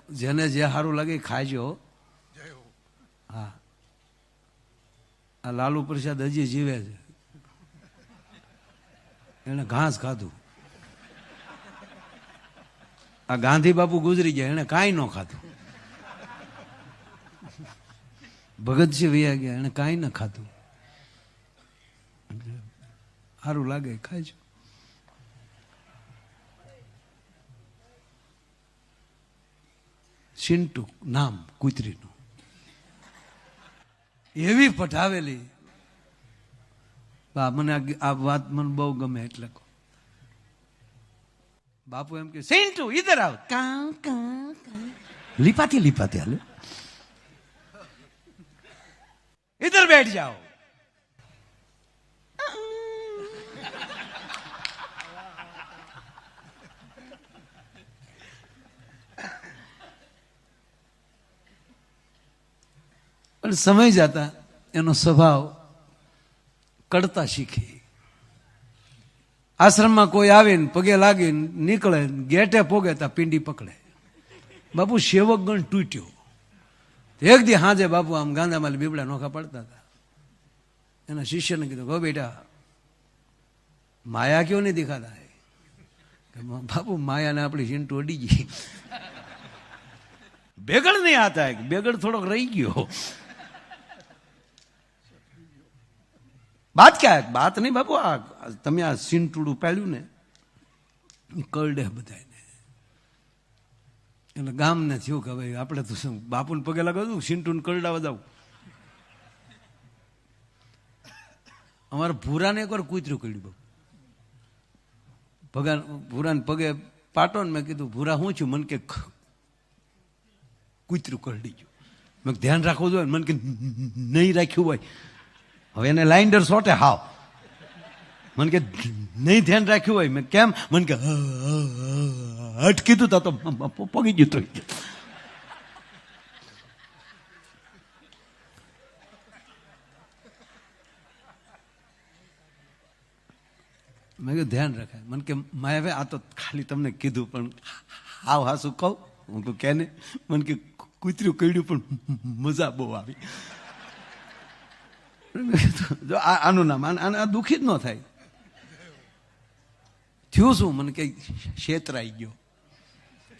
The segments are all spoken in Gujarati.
જેને જે સારું લાગે ખાજો. હા, આ લાલુ પ્રસાદ હજી જીવે છે, એને ઘાસ ખાધું. આ ગાંધી બાપુ ગુજરી ગયા, એને કાંઈ ન ખાધું. ભગતસિંહ વૈયા ગયા, એને કાંઈ ન ખાધું. સારું લાગે ખાજો. સિન્ટુ નામ કૂતરીનું, એવી પઠાવેલી. મને આ વાત મને બહુ ગમે એટલે બાપુ એમ કે સિન્ટુ ઇધર આવ, લીપાતી લીપાતી હાલે, ઇધર બેઠ જાઓ. પણ સમય જતા એનો સ્વભાવ કડતા શીખી. આશ્રમમાં કોઈ આવીને પગે લાગીને નીકળે, ગેટે પોગે તા પિંડી પકડે. બાપુ સેવક ગણ તૂટ્યો. એક દી હાજે બાપુ આમ ગાંધામાં બીબડા નોખા પડતા હતા. એના શિષ્યને કીધું, ગો બેટા માયા ક્यों નહીં દિખાતા હે? બાપુ માયાને આપણી ચિંટુ અડી ગઈ, બેગડ નહીં આતા હે. બેગડ થોડોક રહી ગયો. બાત ક્યાં હે? બાત નહીં બાપુ, આ તમે આ સિંટુડું પાડ્યું ને કરડે બધાને. એટલે ગામને થયું કે ભાઈ આપણે તો શું બાપુને પગે લાગવું, સિંટુને કરડાવા જાવ. અમારા ભૂરાને એકવાર કૂતરું કર્યું બાપુ. ભૂરાને પગે પાટો ને મેં કીધું ભૂરા શું છું? મને કે કૂતરું કરડી ગયું. મેં ધ્યાન રાખવું જોઈએ. મને કે નહીં રાખ્યું હોય. હવે એને લાઇન્ડર સોટે હાવ. મને કે નહીં ધ્યાન રાખ્યું હોય. મેં કેમ? મને કે હટ કીધું તા તો પગી ગયું. તો મેં કીધું ધ્યાન રખાય. મને કે માય હવે આ તો ખાલી તમને કીધું, પણ હાવ હાસું કહું. હું કહું કે ને? મને કે કૂતરું કર્યું પણ મજા બહુ આવી. જો આનું નામ આ દુઃખી જ ન થાય. થયું શું? મને કે છેતરાઈ ગયો.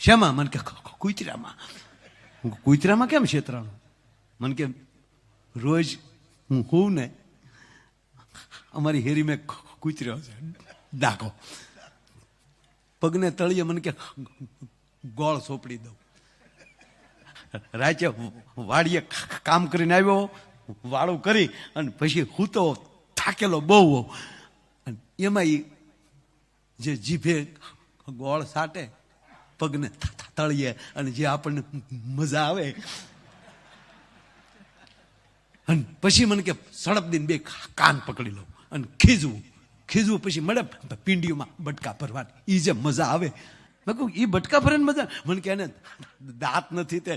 શેમાં? મને કે કૂતરામાં. કૂતરામાં કેમ છેતરાનું? મને કે રોજ હું હોઉં ને અમારી હેરી મેં કૂતર્યો છે ડાકો. પગને તળીએ મને કે ગોળ સોંપડી દઉં. રાચે વાડીએ કામ કરીને આવ્યો, વાળું કરી અને પછી હું તો થાકેલો બહુ. અને એમાં જે જીભે ગોળ સાટે પગને તળીએ અને જે આપણને મજા આવે. અને પછી મને કે સડપ દઈને બે કાન પકડી લઉં અને ખીજવું. પછી મળે પીંડીઓમાં બટકા ભરવાની. એ જે મજા આવે, મેં કહું એ બટકા ભરે મજા. મને કે એને દાંત નથી તે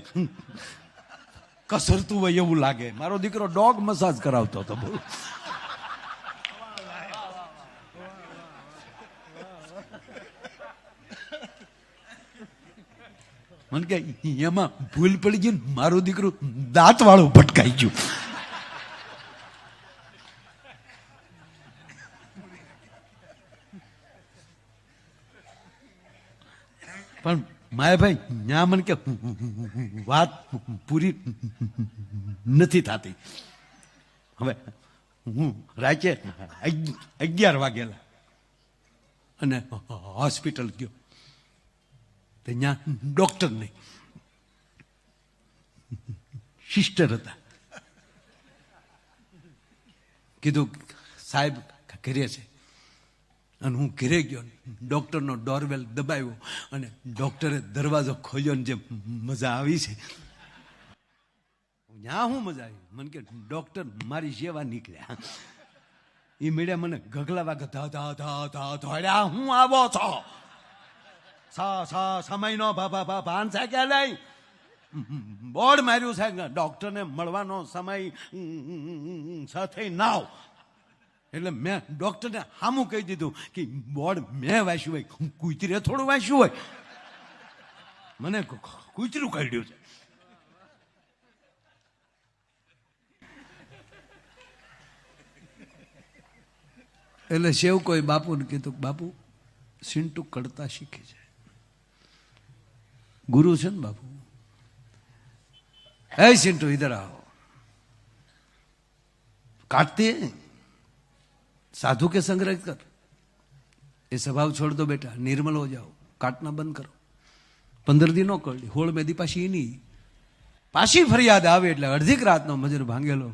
કસરતું હોય એવું લાગે. મારો દીકરો ડોગ મસાજ કરાવતો હતો. બોલો, મને કે એમાં ભૂલ પડી ગઈ, મારું દીકરું દાંત વાળું ભટકાઈ ગયું. પણ માયાભાઈ ત્યાં મને કે વાત પૂરી નથી થતી. હવે હું રાચે 11 વાગેલા અને હોસ્પિટલ ગયો. તો ત્યાં ડોક્ટર નહીં, સિસ્ટર હતા. કીધું સાહેબ ઘરે છે. અને હું ઘરે ગયો, ડોક્ટરનો ડોરબેલ દબાવ્યો અને ડોક્ટરે દરવાજો ખોલ્યો ને જે મજા આવી છે. ત્યાં શું મજા આવી? મને કે ડોક્ટર મારી સેવા નીકળ્યા. એ મેળ્યા મને ગગલા વાગે ધોડ્યા. હું આવો છો સમયનો ભાન છે કે નહીં? બોર્ડ માર્યું છે ડોક્ટરને મળવાનો સમય સાથે નાવ. એટલે મેં ડોક્ટરને સામું કહી દીધું કે બોર્ડ મેં વાંચ્યું હોય, કૂતરે થોડું વાંચ્યું હોય. મને કૂતરું કાઢ્યું છે. એટલે સેવ કોઈ બાપુને કીધું, બાપુ સિંટુ કડતા શીખી છે, ગુરુ છે ને બાપુ. એ સિंटू इधर आओ, काटते हैं साधु के संग्रह कर, ये स्वभाव छोड़ दो बेटा, निर्मल हो जाओ, काटना बंद करो. 15 दिन કરી 16 મેદી પાછી એની પાછી ફરિયાદ આવે એટલે અડધીક રાતનો મજૂર ભાંગેલો.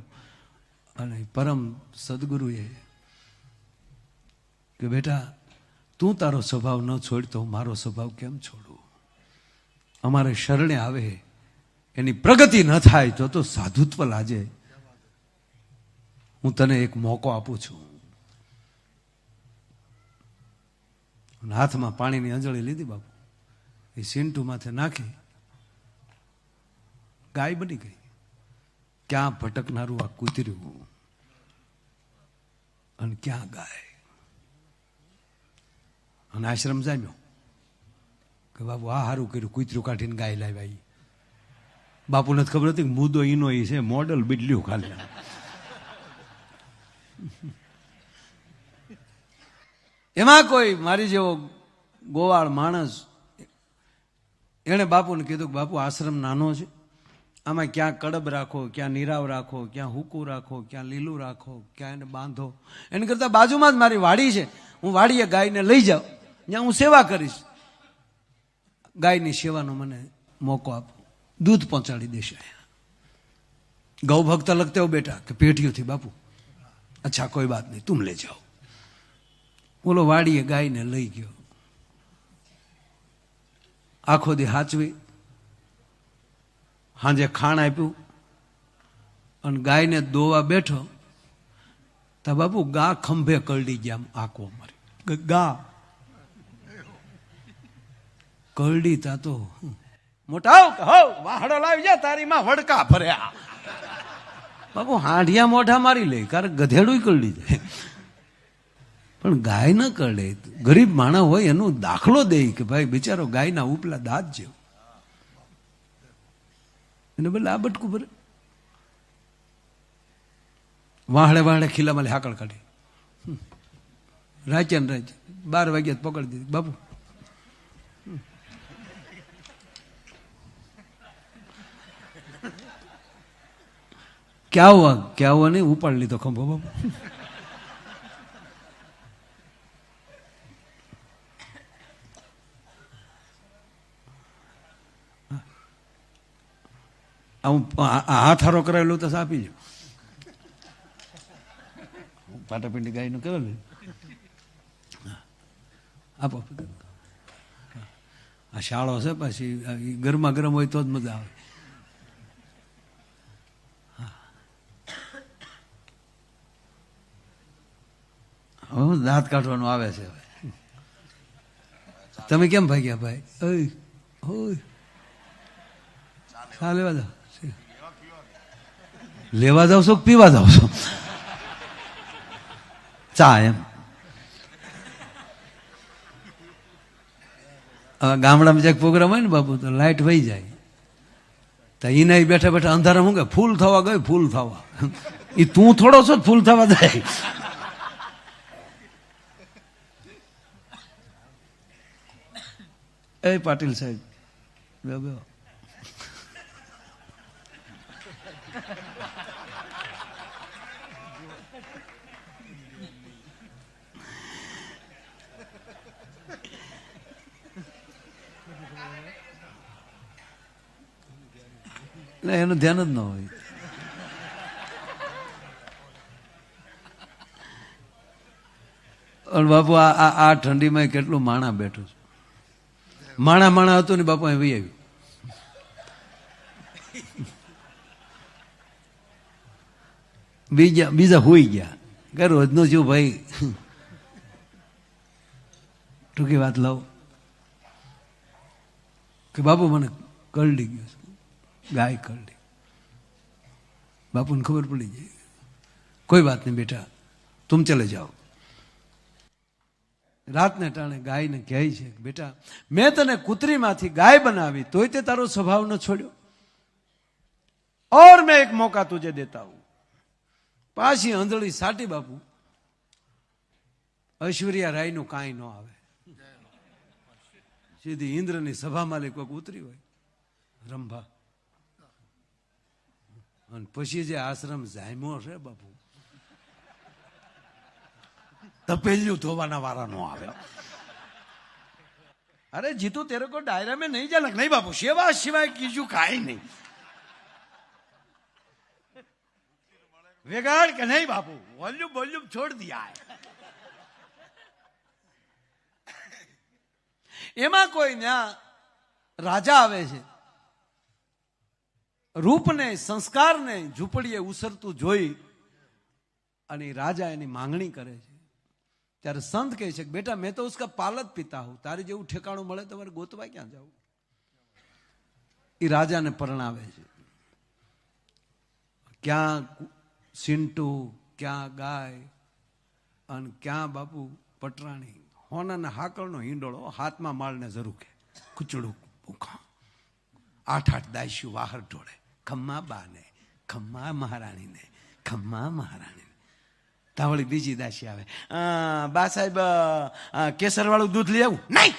અને પરમ સદગુરુએ કે બેટા તું તારો સ્વભાવ ન છોડ તો મારો સ્વભાવ કેમ છોડું? અમારે શરણે આવે એની પ્રગતિ ન થાય તો સાધુત્વ લાજે. હું તને એક મોકો આપું છું. હાથમાં પાણીની અંજળી લીધી બાપુ, એ સિંટુ માથે નાખી, ગાય બની ગઈ. ક્યાં ભટકનારું આ કૂતર્યું અને ક્યાં ગાય. અને આશ્રમ જામ્યો કે બાપુ આ સારું કર્યું, કૂતરું કાઢીને ગાય લાવ્યા. બાપુને ખબર હતી કે મુદ્દો ઈનો ઈ છે, મોડલ બદલ્યું ખાલી. એમાં કોઈ મારી જેવો ગોવાળ માણસ એણે બાપુને કીધું કે બાપુ આશ્રમ નાનો છે, આમાં ક્યાં કડબ રાખો, ક્યાં નીરાવ રાખો, ક્યાં હુકું રાખો, ક્યાં લીલું રાખો, ક્યાં એને બાંધો. એને કરતા બાજુમાં જ મારી વાડી છે, હું વાડીએ ગાયને લઈ જાઉં, ત્યાં હું સેવા કરીશ. ગાયની સેવાનો મને મોકો આપો, दूध पहुंचाड़ी देश. गौ भक्त लगते हो बेटा कि पेटियों थी बापू. अच्छा कोई बात नहीं, तुम ले जाओ. बोलो वाड़ीए गाय ने लई गयो, आखो दी हाचवी, हाजे खाण आप्યું અને ગાયને દોવા બેઠો તો બાપુ ગા ખંભે કરડી ગયા. આંખો મારી ગા કરડી તા તો મોટા હો વાહડો લાવી જા, તારી માં વડકા ભર્યા. બાપુ હાંઢિયા મોઢા મારી લે, કારણ ગધેડું કરડી જાય પણ ગાય ન કરડે. ગરીબ માણસ હોય એનો દાખલો દે કે ભાઈ બિચારો ગાયના ઉપલા દાંત જેવો, એને બદલે આ બટકું ભરે. વાહડે વાહડે ખીલામાં હાકળ કાઢી, રાચે ને રાચે 12 વાગ્યા પકડી દીધી. બાપુ क्या हुआ नहीं, उपाड़ ली तो खंभो बाबू. हाथ हारो कराયેલો તો આપી જો. પાટાપિંડી ગાયનું કેવું આપો. આ શાળો છે, પછી ગરમા ગરમ હોય તો જ મજા આવે. દાંત કાઢવાનું આવે છે. તમે કેમ ભાગ્યા ભાઈ? ચા લેવા જાવ, લેવા જાવ છો પીવા જાવ છો? ચા એમ. હવે ગામડામાં જ્યાં પ્રોગ્રામ હોય ને બાપુ તો લાઈટ વહી જાય તો એને બેઠા બેઠા અંધારા શું કે ફૂલ થવા ગયો, ફૂલ થવા. એ તું થોડો છો ફૂલ થવા જાય. એ પાટીલ સાહેબ એનું ધ્યાન જ ન હોય. બાપુ આ ઠંડીમાં કેટલું માણા બેઠું છે. માણા હતું ને બાપુ અહીં વહી આવ્યું. બીજા હોઈ ગયા કે રોજનું છું ભાઈ. ટૂંકી વાત લાવ કે બાપુ મને કરડી ગયો છે, ગાય કરડી. બાપુને ખબર પડી જાય, કોઈ બાત નહીં બેટા તુમ ચલે જાઓ. રાતને ટાણે ગાયને કહે છે, બેટા મેં તને કૂતરીમાંથી ગાય બનાવી તોય તે તારો સ્વભાવ ન છોડ્યો, और मैं एक मौका तुझे देता हूं. પાછી આંધળી સાટી બાપુ. ઐશ્વર્યા રાય નું કાંઈ ન આવે, સીધી ઇન્દ્રની સભામાં લે કોઈક ઉતરી હોય રંભા, અને પછી જે આશ્રમ જામ્યો છે બાપુ, તપેલિયું ધોવાના વાળા નો આવે. અરે જીતુ તેરે કો डायरा में नहीं जाना. नहीं बापू, सेवा सिवाय कीजू काई नहीं. वेगाड़ के नहीं बापू, वॉल्यूम वॉल्यूम छोड़ दिया है. એમાં કોઈ ન્યા રાજા આવે છે, રૂપને સંસ્કારને ઝૂંપડીએ ઉસરતું જોઈ અને રાજા એની માંગણી કરે છે. ત્યારે સંત કહે છે કે બેટા મેં તો ઉસકા પાલક પીતા હું, તારી જેવું ઠેકાણું મળે તમારે ગોતવા ક્યાં જાવ. એ રાજાને પરણાવે છે. ક્યાં સિંટુ, ક્યાં ગાય અને ક્યાં બાપુ પટરાણી. હોનાના હાકળનો હિંડોળો, હાથમાં માળને ઝરૂકે, કુચડું ભૂખા, 8 દાયશું વાહર ઢોળે, ખમ્મા બાને, ખમ્મા મહારાણીને, ખમ્મા મહારાણીને. તાવળી બીજી દાસી આવે, બા સાહેબ કેસર વાળું દૂધ લઈ આવું. નહીં,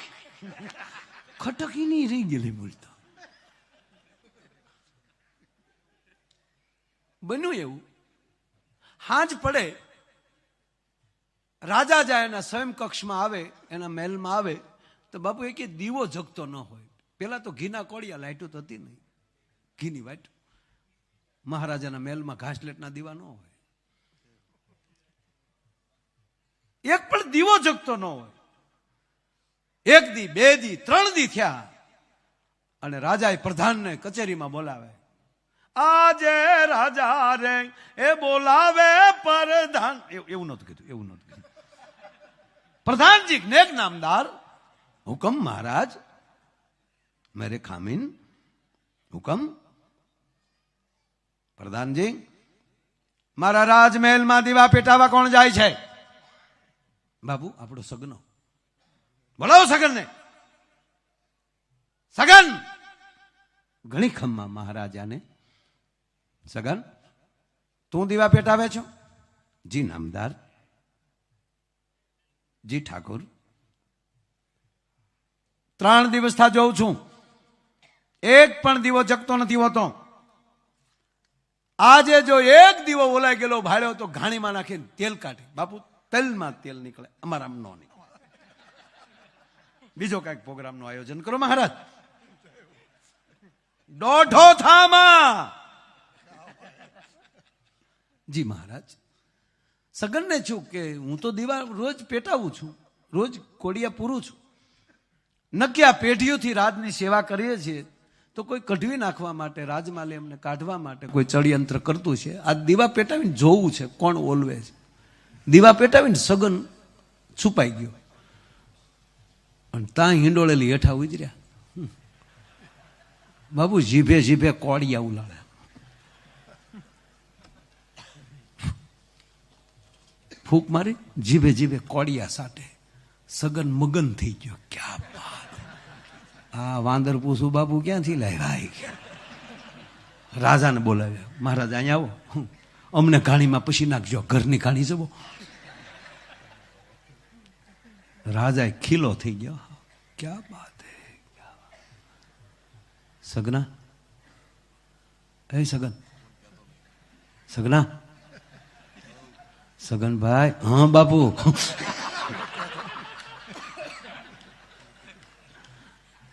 ખટકી નહીં રહી ગયેલી બોલતો. બન્યું એવું, હાંજ પડે, રાજા જાય એના સ્વયં કક્ષમાં આવે, એના મહેલમાં આવે તો બાપુ એક દીવો જગતો ન હોય. પેલા તો ઘીના કોળિયા, લાઈટો તો હતી નહીં, ઘીની વાઈટ. મહારાજાના મહેલમાં ઘાસલેટના દીવા ન હોય, એક પણ દીવો જગતો ન હોય. 1 દી 2 દી 3 દી થયા અને રાજાએ પ્રધાનને કચેરીમાં બોલાવે. આજે રાજા રે એ બોલાવે પ્રધાન, એવું નતું કીધું, એવું નતું કીધું. प्रधानजी नेक नामदार, हुक्म महाराज, मेरे खामिन हुक्म. प्रधानजी मारा રાજમહેલ માં દીવા પેટાવા કોણ જાય છે? બાબુ આપણો સગનો. બોલાવો સગન ને. સગન ઘણી ખમ્મા મહારાજાને. સગન તું દીવા પેટાવે છો? જી નામદાર. જી ઠાકોર. 3 દિવસથી જોઉં છું, એક પણ દીવો જગતો નથી હોતો. આજે જો એક દીવો ઓલાઈ ગયેલો ભાડ્યો તો ઘાણીમાં નાખીને તેલ કાઢે. બાપુ તેલમાં તેલ નીકળે, અમારા નો નીકળે. બીજો કઈક પ્રોગ્રામ નું આયોજન કરો મહારાજ. દોઢો થામાં. જી મહારાજ. સગનને છું કે હું તો દીવા રોજ પેટાવું છું, રોજ કોડિયા પૂરું છું. નક્કી આ પેઢીઓથી રાજની સેવા કરીએ છીએ તો કોઈ કઢવી નાખવા માટે, રાજમાલે એમને કાઢવા માટે કોઈ ચડયંત્ર કરતું છે. આ દીવા પેટાવીને જોવું છે કોણ ઓલવે છે. દીવા પેટાવીને સગન છુપાઈ ગયો અને ત્યાં હિંડોળેલી હેઠા ઉતર્યા. બાબુ જીભે જીભે કોડિયા ઉલાળે. ફૂંક મારી, જીભે જીભે કોડિયા સાટે. સગન મગન થઈ ગયો. ક્યાં બાત! આ વાંદર પૂછું બાપુ ક્યાંથી લાવ્યા? રાજાને બોલાવ્યા. મહારાજ અહીંયા આવો, અમને ઘાણીમાં પછી નાખજો, ઘરની ઘાણી જવો. રાજા ખીલો થઈ ગયો. ક્યાં બાત હે! સગના, એ સગન, સગના, સગનભાઈ. હા બાપુ.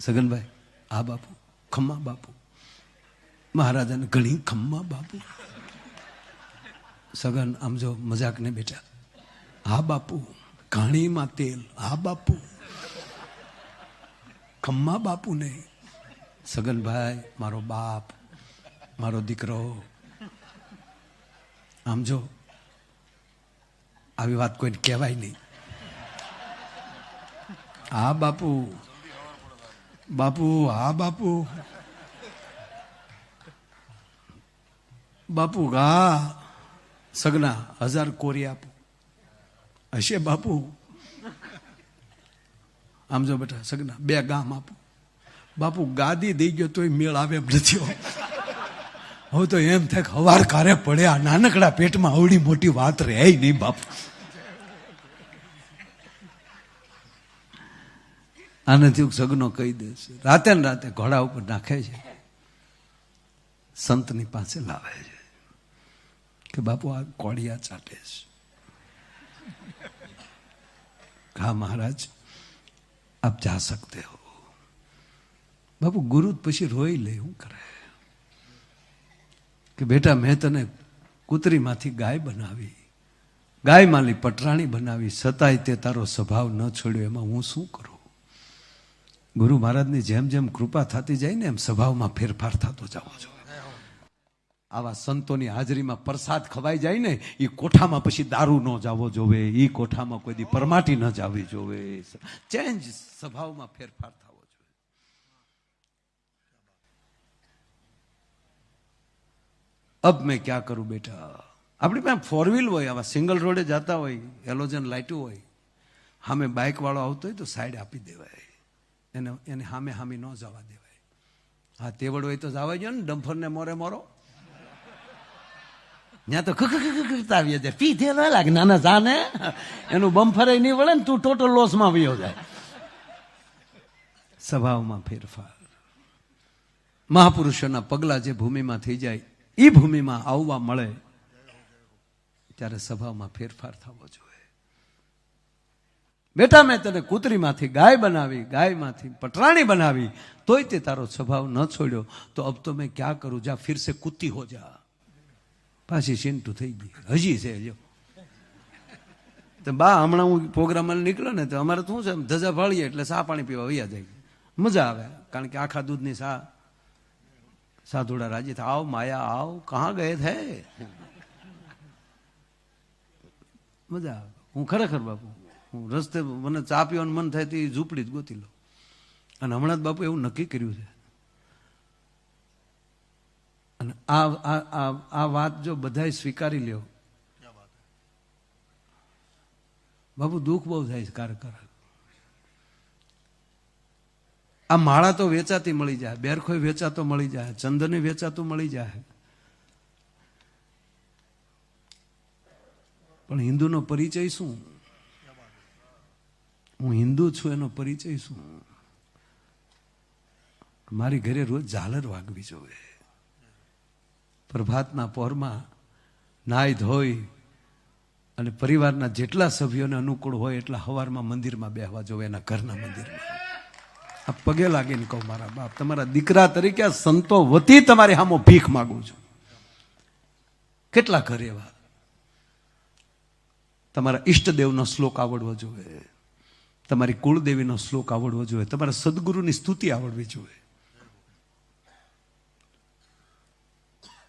સગનભાઈ, હા બાપુ. ખમ્મા બાપુ. મહારાજાને ઘણી ખમ્મા બાપુ. સગન આમ જો મજાક ને બેટા. હા બાપુ. ઘાણીમાં તેલ. હા બાપુ. ખમ્મા બાપુ ને. સગનભાઈ મારો બાપ, મારો દીકરો. આમ જો આવી વાત કોઈને કહેવાય નહીં. હા બાપુ. બાપુ, હા બાપુ. બાપુ હા. સગના 1000 કોરી આપો. હશે બાપુ? આમ જો બેટા સગના 2 ગામ આપું. બાપુ ગાદી દઈ ગયો તોય મેળ આવે એમ નથી. હવે તો એમ થાય કે હવાર કારે પડ્યા, નાનકડા પેટમાં આવડી મોટી વાત રહે નહીં બાપુ. આનાથી સગનો કહી દેશે. રાતે ને રાતે ઘોડા ઉપર નાખે છે, સંતની પાસે લાવે છે કે બાપુ આ કોળિયા ચાટે છે. હા મહારાજ આપ જા સકતે હો. બાપુ ગુરુ પછી રોઈ લે. શું કરે કે બેટા મેં તને કૂતરીમાંથી ગાય બનાવી, ગાય માલી પટરાણી બનાવી, છતાંય તે તારો સ્વભાવ ન છોડ્યો. એમાં હું શું કરું? ગુરુ મહારાજની જેમ જેમ કૃપા થતી જાય ને એમ સ્વભાવમાં ફેરફાર થતો જવો જોઈએ. આવા સંતોની હાજરીમાં પ્રસાદ ખવાઈ જાય ને એ કોઠામાં પછી દારૂ ન જવો જોવે, એ કોઠામાં કોઈ દી પરમાટી ન જવી જોવે. ચેન્જ, સ્વભાવમાં ફેરફાર થવો જોઈએ. અબ મેં ક્યાં કરું બેટા. આપણી પાસે 4 વ્હીલ હોય, આવા સિંગલ રોડે જતા હોય, હેલોજન લાઇટું હોય, સામે બાઇક વાળો આવતો હોય તો સાઈડ આપી દેવાય. એને સામે સામે ન જવા દેવાય. હા તેવડ હોય તો જવા જોઈએ ને, ડમ્ફર ને મોરે મોરો. ત્યાં તો કરતા આવીએ જાય, પીધે ન લાગે નાના જાને, એનું બમ્ફરે નહીં વળે ને તું ટોટલ લોસમાં વયો જાય. સ્વભાવમાં ફેરફાર. મહાપુરુષોના પગલા જે ભૂમિમાં થઈ જાય એ ભૂમિમાં આવવા મળે ત્યારે સ્વભાવમાં ફેરફાર થવો જોઈએ. બેટા મેં તને કૂતરીમાંથી ગાય બનાવી, ગાયમાંથી પટરાણી બનાવી, તોય તે તારો સ્વભાવ ન છોડ્યો, તો અબ તો મેં ક્યાં કરું? જા ફિર સે કુત્તી હો જા. પાછી સિંટુ થઈ ગઈ. હજી છે જો તો બા હમણાં હું પ્રોગ્રામમાં નીકળ્યો ને તો અમારે શું છે, ધજા ભાળીએ એટલે સા પાણી પીવા વૈયા જાય. મજા આવે, કારણ કે આખા દૂધની સાધુડા રાજી થાય. આવ માયા આવ, કહા ગયે થે. મજા આવે. હું ખરેખર બાપુ, હું રસ્તે મને ચા પીવાનું મન થાય તો એ ઝૂંપડી જ ગોતી લો. અને હમણાં જ બાપુ એવું નક્કી કર્યું છે. અને આ વાત જો બધાય સ્વીકારી લ્યો બાપુ, દુઃખ બહુ થાય છે કારક. આ માળા તો વેચાતી મળી જાય, બેરખોય વેચાતો મળી જાય, ચંદન વેચાતું મળી જાય, પણ હિન્દુનો પરિચય શું? હું હિન્દુ છું એનો પરિચય શું? મારી ઘરે રોજ ઝાલર વાગવી જોઈએ. પ્રભાતના પહોરમાં નાઈ ધોઈ અને પરિવારના જેટલા સભ્યોને અનુકૂળ હોય એટલા સવારમાં મંદિરમાં બેહવા જોઈએ, એના ઘરના મંદિરમાં. આ પગે લાગીને કહું, મારા બાપ, તમારા દીકરા તરીકે સંતો વતી તમારી સામો ભીખ માગું છું. કેટલા ઘર એવા? તમારા ઈષ્ટદેવનો શ્લોક આવડવો જોઈએ, તમારી કુળદેવીનો શ્લોક આવડવો જોઈએ, તમારા સદગુરુની સ્તુતિ આવડવી જોઈએ.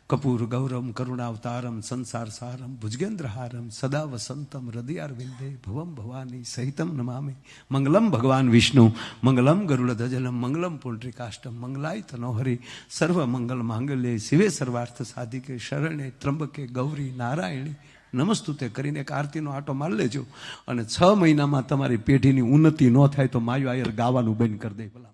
કપૂર ગૌરમ કરુણાવતારમ સંસાર સારમ ભુજગેન્દ્રહારમ સદા વસંતમ હૃદયારવિંદે ભવમ ભવાની સહિતમ નમામિ. મંગલમ ભગવાન વિષ્ણુ, મંગલમ ગરુડધજલમ, મંગલમ પુંડરીકાષ્ટમ, મંગલાય તનોહરી, સર્વ મંગલ માંગલ્ય શિવે સર્વાર્થ સાધિકે, શરણે ત્રંબકે ગૌરી નારાયણી નમસ્તુતે કરીને એક આરતીનો આટો મારી લેજો. અને 6 મહિનામાં તમારી પેઢીની ઉન્નતિ ન થાય તો માયો આયર ગાવાનું બંધ કરી દે ભલા.